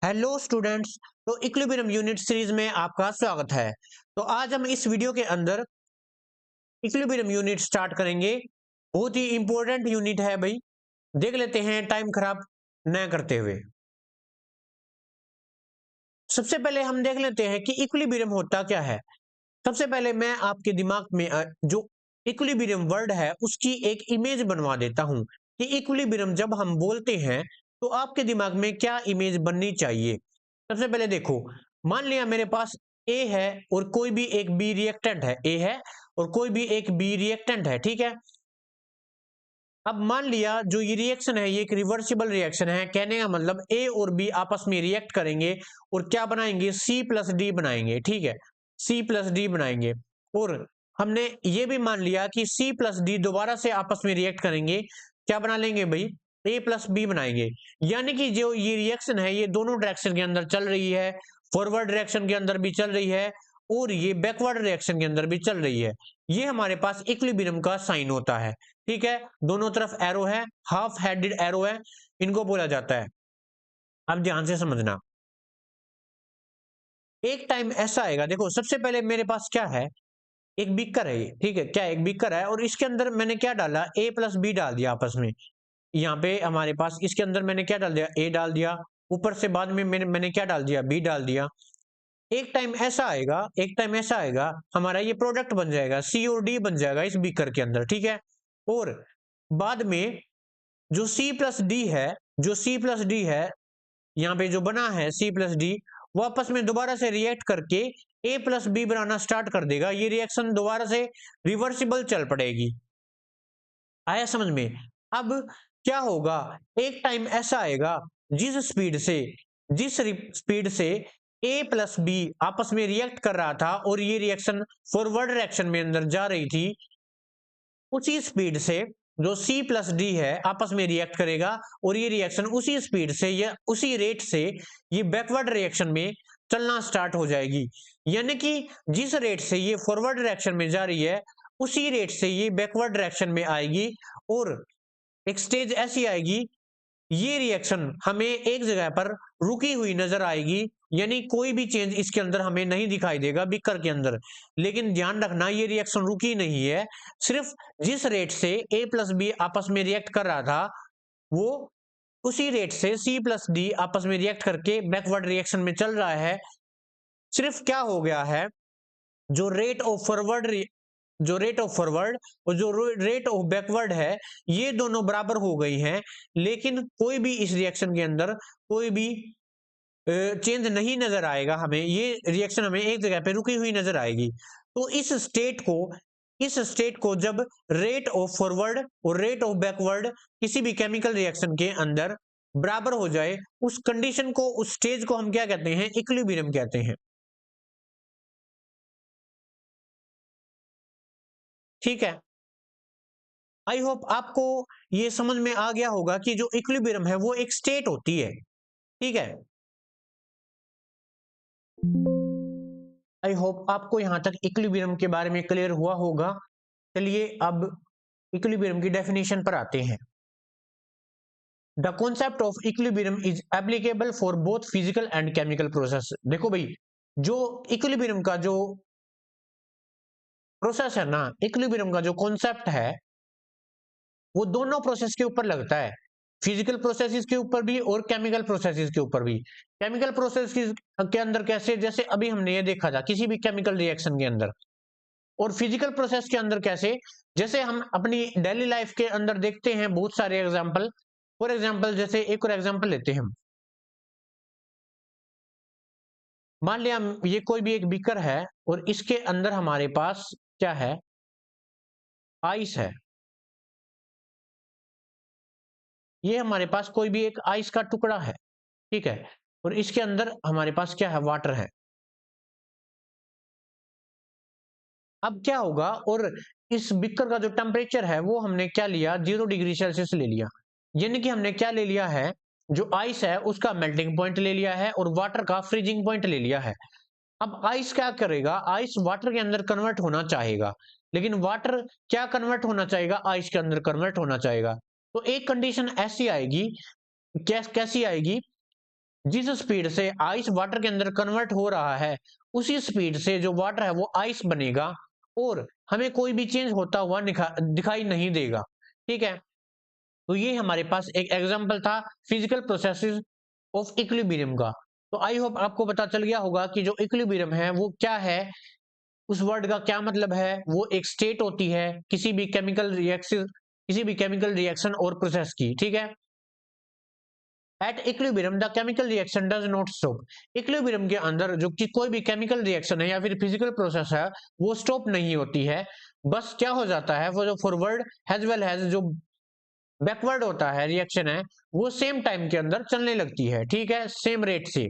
Hello students. तो equilibrium unit series में आपका स्वागत है। तो आज हम इस वीडियो के अंदर इक्विलिब्रियम यूनिट स्टार्ट करेंगे। बहुत ही इंपॉर्टेंट यूनिट है भाई, देख लेते हैं टाइम खराब न करते हुए। सबसे पहले हम देख लेते हैं कि इक्विलिब्रियम होता क्या है। सबसे पहले मैं आपके दिमाग में जो इक्विलिब्रियम वर्ड है उसकी एक इमेज बनवा देता हूं कि इक्विलिब्रियम जब हम बोलते हैं तो आपके दिमाग में क्या इमेज बननी चाहिए। सबसे पहले देखो, मान लिया मेरे पास ए है और कोई भी एक बी रिएक्टेंट है, ए है और कोई भी एक बी रिएक्टेंट है, ठीक है। अब मान लिया जो ये रिएक्शन है ये एक रिवर्सिबल रिएक्शन है, कहने का मतलब ए और बी आपस में रिएक्ट करेंगे और क्या बनाएंगे, सी प्लस डी बनाएंगे, ठीक है, सी प्लस डी बनाएंगे। और हमने ये भी मान लिया कि सी प्लस डी दोबारा से आपस में रिएक्ट करेंगे, क्या बना लेंगे भाई, ए प्लस बी बनाएंगे। यानी कि जो ये रिएक्शन है ये दोनों डायरेक्शन के अंदर चल रही है, फॉरवर्ड डायरेक्शन के अंदर भी चल रही है और ये बैकवर्ड डायरेक्शन के अंदर भी चल रही है। ये हमारे पास इक्विलिब्रियम का साइन होता है, ठीक है। दोनों तरफ एरो है, हाफ हेडेड एरो है, इनको बोला जाता है। अब ध्यान से समझना, एक टाइम ऐसा आएगा, देखो सबसे पहले मेरे पास क्या है, एक बीकर है ये, ठीक है, क्या एक बीकर है और इसके अंदर मैंने क्या डाला, ए प्लस बी डाल दिया आपस में। यहाँ पे हमारे पास इसके अंदर मैंने क्या डाल दिया, ए डाल दिया, ऊपर से बाद में मैंने क्या डाल दिया, बी डाल दिया। एक टाइम ऐसा आएगा, एक टाइम ऐसा आएगा, हमारा ये प्रोडक्ट बन जाएगा, सी और डी बन जाएगा इस बीकर के अंदर, ठीक है। और बाद में जो सी प्लस डी है, जो सी प्लस डी है यहाँ पे जो बना है सी प्लस डी, वो आपस में दोबारा से रिएक्ट करके ए प्लस बी बनाना स्टार्ट कर देगा। ये रिएक्शन दोबारा से रिवर्सिबल चल पड़ेगी। आया समझ में? अब क्या होगा, एक टाइम ऐसा आएगा जिस स्पीड से ए प्लस बी आपस में रिएक्ट कर रहा था और ये रिएक्शन फॉरवर्ड डायरेक्शन में अंदर जा रही थी, उसी स्पीड से जो C प्लस डी है आपस में रिएक्ट करेगा और ये रिएक्शन उसी स्पीड से या उसी रेट से ये बैकवर्ड रिएक्शन में चलना स्टार्ट हो जाएगी। यानी कि जिस रेट से ये फॉरवर्ड डायरेक्शन में जा रही है उसी रेट से ये बैकवर्ड डायरेक्शन में आएगी। और एक स्टेज ऐसी आएगी, ये रिएक्शन हमें एक जगह पर रुकी हुई नजर आएगी, यानी कोई भी चेंज इसके अंदर हमें नहीं दिखाई देगा बीकर के अंदर। लेकिन ध्यान रखना ये रिएक्शन रुकी नहीं है, सिर्फ जिस रेट से ए प्लस बी आपस में रिएक्ट कर रहा था वो उसी रेट से सी प्लस डी आपस में रिएक्ट करके बैकवर्ड रिएक्शन में चल रहा है। सिर्फ क्या हो गया है, जो रेट ऑफ फॉरवर्ड और जो रेट ऑफ बैकवर्ड है ये दोनों बराबर हो गई हैं, लेकिन कोई भी इस रिएक्शन के अंदर कोई भी चेंज नहीं नजर आएगा। हमें ये रिएक्शन हमें एक जगह पे रुकी हुई नजर आएगी। तो इस स्टेट को जब रेट ऑफ फॉरवर्ड और रेट ऑफ बैकवर्ड किसी भी केमिकल रिएक्शन के अंदर बराबर हो जाए, उस कंडीशन को, उस स्टेज को हम क्या कहते हैं, इक्विलिब्रियम कहते हैं, ठीक है। आई होप आपको ये समझ में आ गया होगा कि जो इक्विलिब्रियम है वो एक स्टेट होती है, ठीक है। आई होप आपको यहां तक इक्विलिब्रियम के बारे में क्लियर हुआ होगा। चलिए अब इक्विलिब्रियम की डेफिनेशन पर आते हैं। The concept of equilibrium is applicable for both physical and chemical process. देखो भाई, जो इक्विलिब्रियम का जो प्रोसेस है ना, इक्विलिब्रियम का जो कॉन्सेप्ट है वो दोनों प्रोसेस के ऊपर लगता है, फिजिकल प्रोसेसेस के ऊपर भी और केमिकल प्रोसेसेस के ऊपर भी। केमिकल प्रोसेस के अंदर कैसे, जैसे अभी हमने ये देखा था किसी भी केमिकल रिएक्शन के अंदर। और फिजिकल प्रोसेस के अंदर कैसे, जैसे हम अपनी डेली लाइफ के अंदर देखते हैं बहुत सारे एग्जाम्पल। फॉर एग्जाम्पल जैसे एक और एग्जाम्पल लेते हैं हम, मान लिया ये कोई भी एक बीकर है और इसके अंदर हमारे पास क्या है, आइस है। ये हमारे पास कोई भी एक आइस का टुकड़ा है, ठीक है, और इसके अंदर हमारे पास क्या है, वाटर है। अब क्या होगा, और इस बीकर का जो टेम्परेचर है वो हमने क्या लिया, 0 डिग्री सेल्सियस ले लिया। यानी कि हमने क्या ले लिया है, जो आइस है उसका मेल्टिंग पॉइंट ले लिया है और वाटर का फ्रीजिंग पॉइंट ले लिया है। अब आइस क्या करेगा, आइस वाटर के अंदर कन्वर्ट होना चाहेगा, लेकिन वाटर क्या कन्वर्ट होना चाहेगा, आइस के अंदर कन्वर्ट होना चाहेगा। तो एक कंडीशन ऐसी आएगी, कैसी आएगी, जिस स्पीड से आइस वाटर के अंदर कन्वर्ट हो रहा है उसी स्पीड से जो वाटर है वो आइस बनेगा और हमें कोई भी चेंज होता हुआ दिखाई नहीं देगा। ठीक है, तो ये हमारे पास एक एग्जांपल था फिजिकल प्रोसेसेस ऑफ इक्विलिब्रियम का। तो आई होप आपको पता चल गया होगा कि जो इक्विलिब्रियम है वो क्या है, उस वर्ड का क्या मतलब है। वो एक स्टेट होती है किसी भी केमिकल रिएक्शन और प्रोसेस की। ठीक है, at equilibrium the chemical reaction does not stop. Equilibrium के अंदर जो कि कोई भी केमिकल रिएक्शन है या फिर फिजिकल प्रोसेस है वो स्टॉप नहीं होती है। बस क्या हो जाता है, वो जो फॉरवर्ड एज वेल एज जो बैकवर्ड होता है रिएक्शन है वो सेम टाइम के अंदर चलने लगती है। ठीक है, सेम रेट से।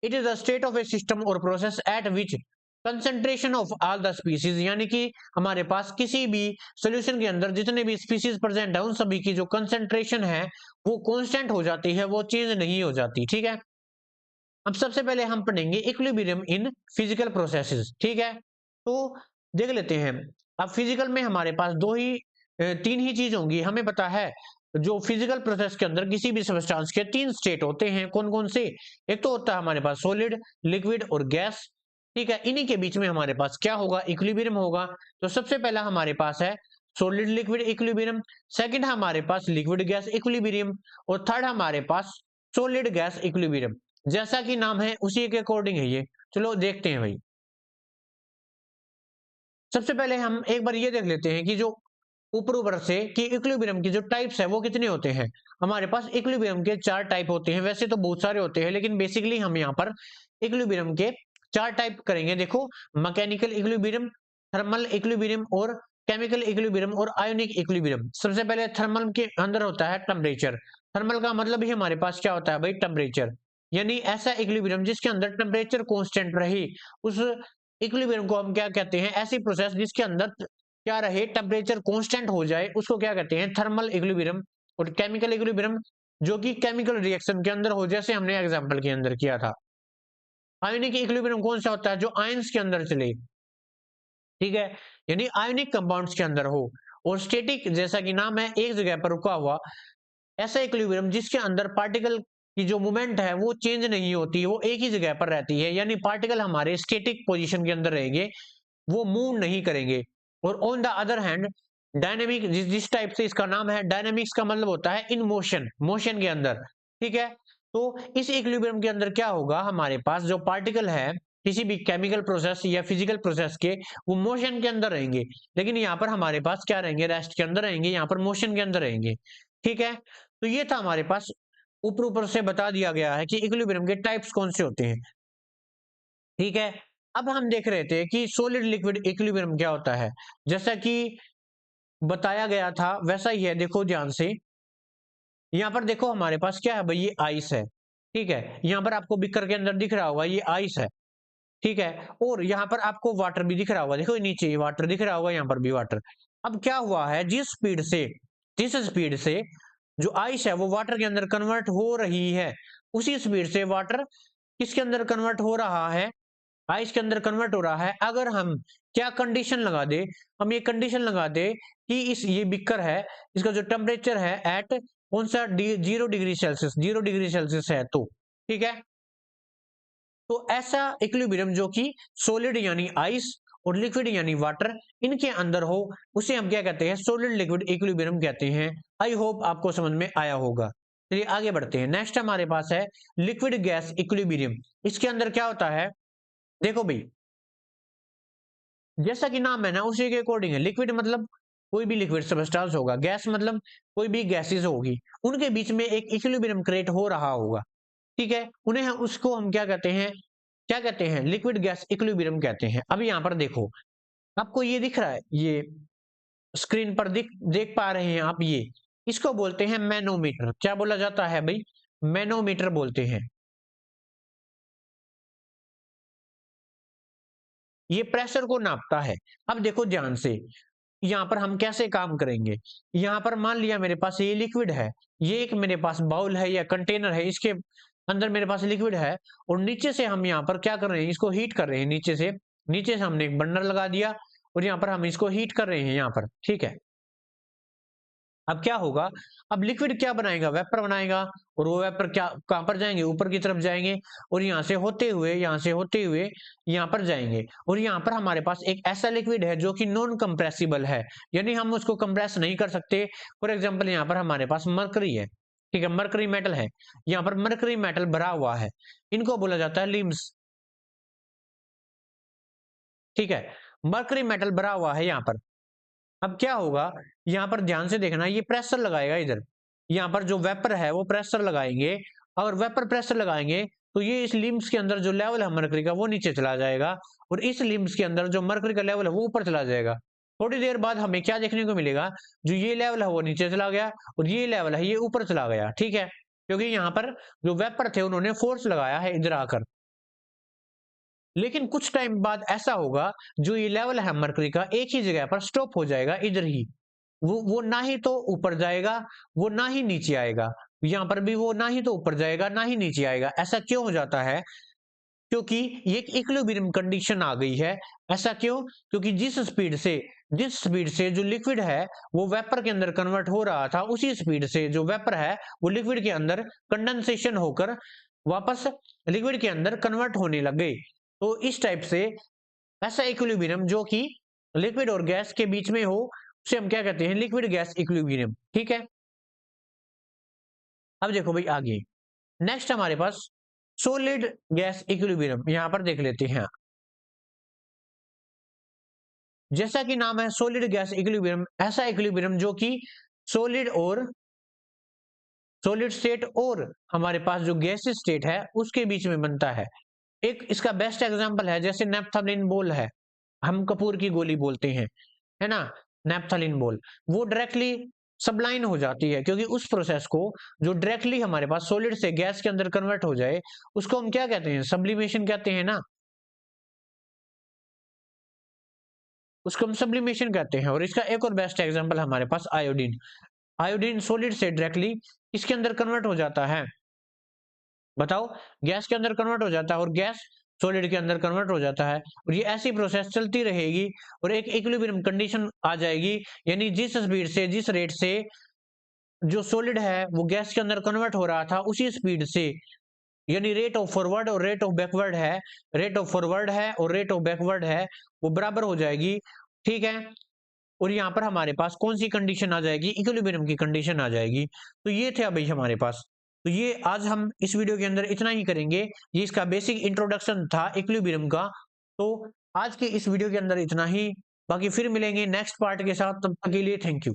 It is the state of a system और process at which concentration of all the species, यानी कि हमारे पास किसी भी सॉल्यूशन के अंदर जितने भी स्पीसीज प्रेजेंट है उन सभी की जो कंसेंट्रेशन है वो कांस्टेंट हो जाती है, वो चेंज नहीं हो जाती। ठीक है, अब सबसे पहले हम पढ़ेंगे इक्विलिब्रियम इन फिजिकल प्रोसेसेस। ठीक है, तो देख लेते हैं। अब फिजिकल में हमारे पास तीन ही चीज होंगी। हमें पता है जो फिजिकल प्रोसेस के अंदर किसी भी सब्सटेंस के तीन स्टेट होते हैं। कौन कौन से? एक तो होता है हमारे पास सॉलिड, लिक्विड और गैस। ठीक है, इन्हीं के बीच में हमारे पास क्या होगा, इक्विलिब्रियम होगा। तो सबसे पहला हमारे पास है सॉलिड लिक्विड इक्विलिब्रियम, सेकंड हमारे पास लिक्विड गैस इक्विलिब्रियम और थर्ड हमारे पास सॉलिड गैस इक्विलिब्रियम। जैसा कि नाम है उसी के अकॉर्डिंग है ये। चलो देखते हैं भाई। सबसे पहले हम एक बार ये देख लेते हैं कि जो ऊपर ऊपर से कि इक्विलिब्रियम की जो टाइप्स है वो कितने होते हैं। हमारे पास इक्विलिब्रियम के चार टाइप होते हैं। वैसे तो बहुत सारे होते हैं लेकिन बेसिकली हम यहाँ पर इक्विलिब्रियम के चार टाइप करेंगे। देखो, मैकेनिकल इक्विलिब्रियम, थर्मल इक्विलिब्रियम और केमिकल इक्विलिब्रियम और आयोनिक इक्विलिब्रियम। सबसे पहले थर्मल के अंदर होता है टेम्परेचर। थर्मल का मतलब ही हमारे पास क्या होता है भाई, टेम्परेचर। यानी ऐसा इक्विलिब्रियम जिसके अंदर टेम्परेचर कांस्टेंट रहे, उस इक्विलिब्रियम को हम क्या कहते हैं, ऐसी प्रोसेस जिसके अंदर क्या रहे, टेम्परेचर कांस्टेंट हो जाए, उसको क्या कहते हैं, थर्मल इक्विलिब्रियम। और केमिकल इक्विलिब्रियम जो कि केमिकल रिएक्शन के अंदर हो, जैसे हमने एग्जांपल के अंदर किया था। आयोनिक इक्विलिब्रियम कौन सा होता है, जो आयंस के अंदर चले। ठीक है, यानी आयोनिक कंपाउंड्स के अंदर हो। और स्टेटिक, जैसा कि नाम है, एक जगह पर रुका हुआ ऐसा इक्विलिब्रियम जिसके अंदर पार्टिकल की जो मूवमेंट है वो चेंज नहीं होती है, वो एक ही जगह पर रहती है। यानी पार्टिकल हमारे स्टेटिक पोजीशन के अंदर रहेंगे, वो मूव नहीं करेंगे। और on the other hand dynamic, जिस टाइप से इसका नाम है, डायनेमिक्स का मतलब होता है इन मोशन, मोशन के अंदर। ठीक है, तो इस इक्विलिब्रियम के अंदर क्या होगा, हमारे पास जो पार्टिकल है किसी भी केमिकल प्रोसेस या फिजिकल प्रोसेस के, वो मोशन के अंदर रहेंगे। लेकिन यहाँ पर हमारे पास क्या रहेंगे, रेस्ट के अंदर रहेंगे, यहाँ पर मोशन के अंदर रहेंगे। ठीक है, तो ये था हमारे पास, ऊपर ऊपर से बता दिया गया है कि इक्विलिब्रियम के टाइप्स कौन से होते हैं। ठीक है, अब हम देख रहे थे कि सॉलिड लिक्विड इक्विलिब्रियम क्या होता है। जैसा कि बताया गया था वैसा ही है, देखो ध्यान से। यहाँ पर देखो हमारे पास क्या है भाई, ये आइस है। ठीक है, यहाँ पर आपको बिकर के अंदर दिख रहा होगा ये आइस है। ठीक है, और यहाँ पर आपको वाटर भी दिख रहा होगा, देखो नीचे ये वाटर दिख रहा होगा, यहाँ पर भी वाटर। अब क्या हुआ है, जिस स्पीड से जो आइस है वो वाटर के अंदर कन्वर्ट हो रही है, उसी स्पीड से वाटर किसके अंदर कन्वर्ट हो रहा है, आइस के अंदर कन्वर्ट हो रहा है। अगर हम क्या कंडीशन लगा दे, हम ये कंडीशन लगा दे कि ये बिकर है, इसका जो टेम्परेचर है एट कौन सा 0 डिग्री सेल्सियस, 0 डिग्री सेल्सियस है तो। ठीक है, तो ऐसा इक्विलिब्रियम जो कि सॉलिड यानी आइस और लिक्विड यानी वाटर इनके अंदर हो, उसे हम क्या कहते हैं, सॉलिड लिक्विड इक्विलिब्रियम कहते हैं। आई होप आपको समझ में आया होगा। चलिए आगे बढ़ते हैं। नेक्स्ट हमारे पास है लिक्विड गैस इक्विलिब्रियम। इसके अंदर क्या होता है, देखो भाई, जैसा कि नाम है ना उसी के अकॉर्डिंग है। लिक्विड मतलब कोई भी लिक्विड सब्सटेंस होगा, गैस मतलब कोई भी गैसेस होगी, उनके बीच में एक इक्विलिब्रियम क्रिएट हो रहा होगा। ठीक है, उसको हम क्या कहते हैं, लिक्विड गैस इक्विलिब्रियम कहते हैं। अब यहाँ पर देखो, आपको ये दिख रहा है, ये स्क्रीन पर देख पा रहे हैं आप, ये इसको बोलते हैं मैनोमीटर। क्या बोला जाता है भाई, मैनोमीटर बोलते हैं। ये प्रेशर को नापता है। अब देखो ध्यान से, यहाँ पर हम कैसे काम करेंगे। यहाँ पर मान लिया मेरे पास ये लिक्विड है, ये एक मेरे पास बाउल है या कंटेनर है, इसके अंदर मेरे पास लिक्विड है, और नीचे से हम यहाँ पर क्या कर रहे हैं, इसको हीट कर रहे हैं। नीचे से हमने एक बर्नर लगा दिया और यहाँ पर हम इसको हीट कर रहे हैं यहाँ पर। ठीक है, अब क्या होगा, अब लिक्विड क्या बनाएगा, वेपर बनाएगा, और वो वेपर क्या कहां पर जाएंगे, ऊपर की तरफ जाएंगे, और यहाँ से होते हुए यहाँ पर जाएंगे, और यहाँ पर हमारे पास एक ऐसा लिक्विड है जो कि नॉन कंप्रेसिबल है, यानी हम उसको कंप्रेस नहीं कर सकते। फॉर एग्जाम्पल यहाँ पर हमारे पास मरकरी है, ठीक है, मरकरी मेटल है, यहाँ पर मरकरी मेटल भरा हुआ है, इनको बोला जाता है लिम्स, ठीक है, मरकरी मेटल भरा हुआ है यहाँ पर। अब क्या होगा, यहाँ पर ध्यान से देखना, ये प्रेशर लगाएगा इधर, यहाँ पर जो वेपर है वो प्रेशर लगाएंगे, अगर वेपर प्रेशर लगाएंगे तो ये इस लिम्स के अंदर जो लेवल है मरकरी का वो नीचे चला जाएगा, और इस लिम्स के अंदर जो मरकरी का लेवल है वो ऊपर चला जाएगा। थोड़ी देर बाद हमें क्या देखने को मिलेगा, जो ये लेवल है वो नीचे चला गया, और ये लेवल है ये ऊपर चला गया, ठीक है, क्योंकि यहाँ पर जो वेपर थे उन्होंने फोर्स लगाया है इधर आकर। लेकिन कुछ टाइम बाद ऐसा होगा, जो ये लेवल है मरकरी का एक ही जगह पर स्टॉप हो जाएगा, इधर ही, वो ना ही तो ऊपर जाएगा, वो ना ही नीचे आएगा, यहाँ पर भी वो ना ही तो ऊपर जाएगा ना ही नीचे आएगा। ऐसा क्यों हो जाता है, क्योंकि ये एक इक्विलिब्रियम कंडीशन आ गई है। ऐसा क्यों, क्योंकि जिस स्पीड से जो लिक्विड है वो वेपर के अंदर कन्वर्ट हो रहा था, उसी स्पीड से जो वेपर है वो लिक्विड के अंदर कंडेंसेशन होकर वापस लिक्विड के अंदर कन्वर्ट होने लग गए। तो इस टाइप से ऐसा इक्विलिब्रियम जो कि लिक्विड और गैस के बीच में हो, उसे हम क्या कहते हैं, लिक्विड गैस इक्विलिब्रियम, ठीक है। अब देखो भाई आगे, नेक्स्ट हमारे पास सॉलिड गैस इक्विलिब्रियम, यहां पर देख लेते हैं। जैसा कि नाम है सॉलिड गैस इक्विलिब्रियम, ऐसा इक्विलिब्रियम जो कि सॉलिड और सॉलिड स्टेट और हमारे पास जो गैसेस स्टेट है उसके बीच में बनता है। एक इसका बेस्ट एग्जांपल है, जैसे नेप्थलीन बोल है, हम कपूर की गोली बोलते हैं, है ना, नेप्थलीन बोल, वो डायरेक्टली सबलाइन हो जाती है, क्योंकि उस प्रोसेस को जो डायरेक्टली हमारे पास सॉलिड से गैस के अंदर कन्वर्ट हो जाए उसको हम क्या कहते हैं, सब्लिमेशन कहते हैं ना, उसको हम सब्लिमेशन कहते हैं। और इसका एक और बेस्ट एग्जांपल हमारे पास आयोडीन, आयोडीन सॉलिड से डायरेक्टली इसके अंदर कन्वर्ट हो जाता है, बताओ, गैस के अंदर कन्वर्ट हो जाता है, और गैस सॉलिड के अंदर कन्वर्ट हो जाता है, और ये ऐसी प्रोसेस चलती रहेगी, और एक इक्विलिब्रियम कंडीशन आ जाएगी, यानी जिस स्पीड से जिस रेट से जो सॉलिड है वो गैस के अंदर कन्वर्ट हो रहा था उसी स्पीड से, यानी रेट ऑफ फॉरवर्ड और रेट ऑफ बैकवर्ड है, रेट ऑफ फॉरवर्ड है और रेट ऑफ बैकवर्ड है, वो बराबर हो जाएगी, ठीक है। और यहाँ पर हमारे पास कौन सी कंडीशन आ जाएगी, इक्विलिब्रियम की कंडीशन आ जाएगी। तो ये थे अभी हमारे पास, तो ये आज हम इस वीडियो के अंदर इतना ही करेंगे, ये इसका बेसिक इंट्रोडक्शन था इक्विलिब्रियम का। तो आज के इस वीडियो के अंदर इतना ही, बाकी फिर मिलेंगे नेक्स्ट पार्ट के साथ, तब तक के लिए थैंक यू।